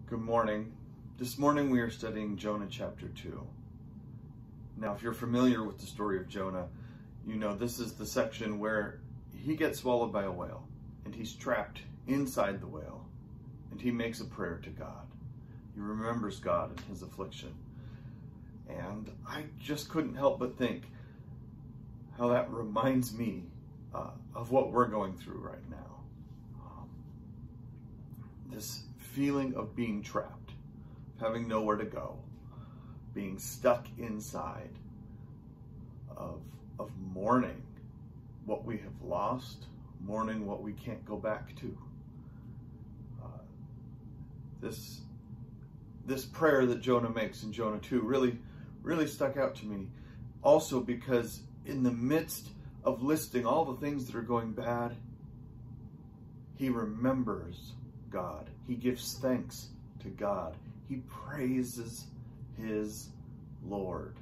Good morning. This morning we are studying Jonah chapter 2. Now, if you're familiar with the story of Jonah, you know this is the section where he gets swallowed by a whale and he's trapped inside the whale and he makes a prayer to God. He remembers God in his affliction. And I just couldn't help but think how that reminds me of what we're going through right now. This feeling of being trapped, having nowhere to go, being stuck inside, of mourning what we have lost, mourning what we can't go back to. This prayer that Jonah makes in Jonah 2 really stuck out to me. Also because in the midst of listing all the things that are going bad, he remembers God. He gives thanks to God. He praises his Lord.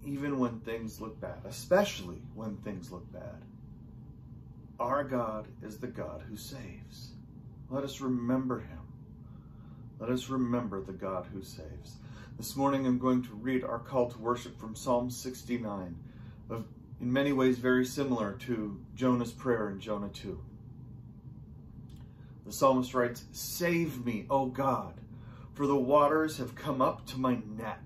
Even when things look bad, especially when things look bad, our God is the God who saves. Let us remember him. Let us remember the God who saves. This morning I'm going to read our call to worship from Psalm 69, in many ways very similar to Jonah's prayer in Jonah 2. The psalmist writes, "Save me, O God, for the waters have come up to my neck.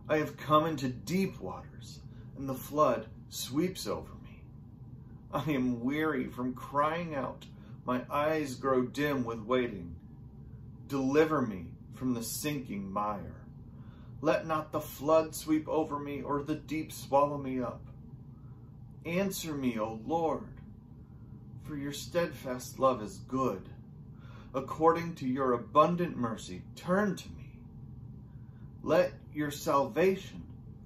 I have come into deep waters, and the flood sweeps over me. I am weary from crying out. My eyes grow dim with waiting. Deliver me from the sinking mire. Let not the flood sweep over me or the deep swallow me up. Answer me, O Lord, for your steadfast love is good. According to your abundant mercy, turn to me. Let your salvation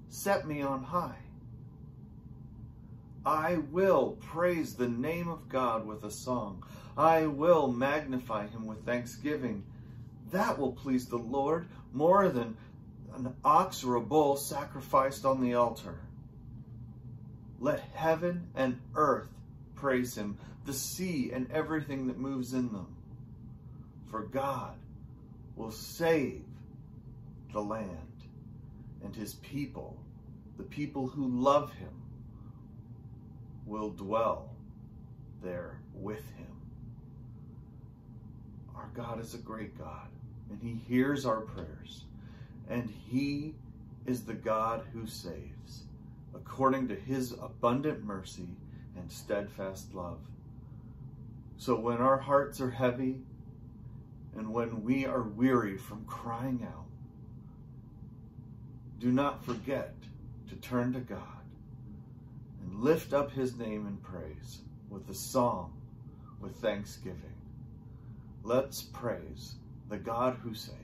set me on high. I will praise the name of God with a song. I will magnify him with thanksgiving. That will please the Lord more than an ox or a bull sacrificed on the altar. Let heaven and earth praise him, the sea and everything that moves in them. For God will save the land, and his people, the people who love him, will dwell there with him." Our God is a great God, and he hears our prayers, and he is the God who saves, according to his abundant mercy and steadfast love. So when our hearts are heavy and when we are weary from crying out, do not forget to turn to God and lift up his name in praise with a song, with thanksgiving. Let's praise the God who saves.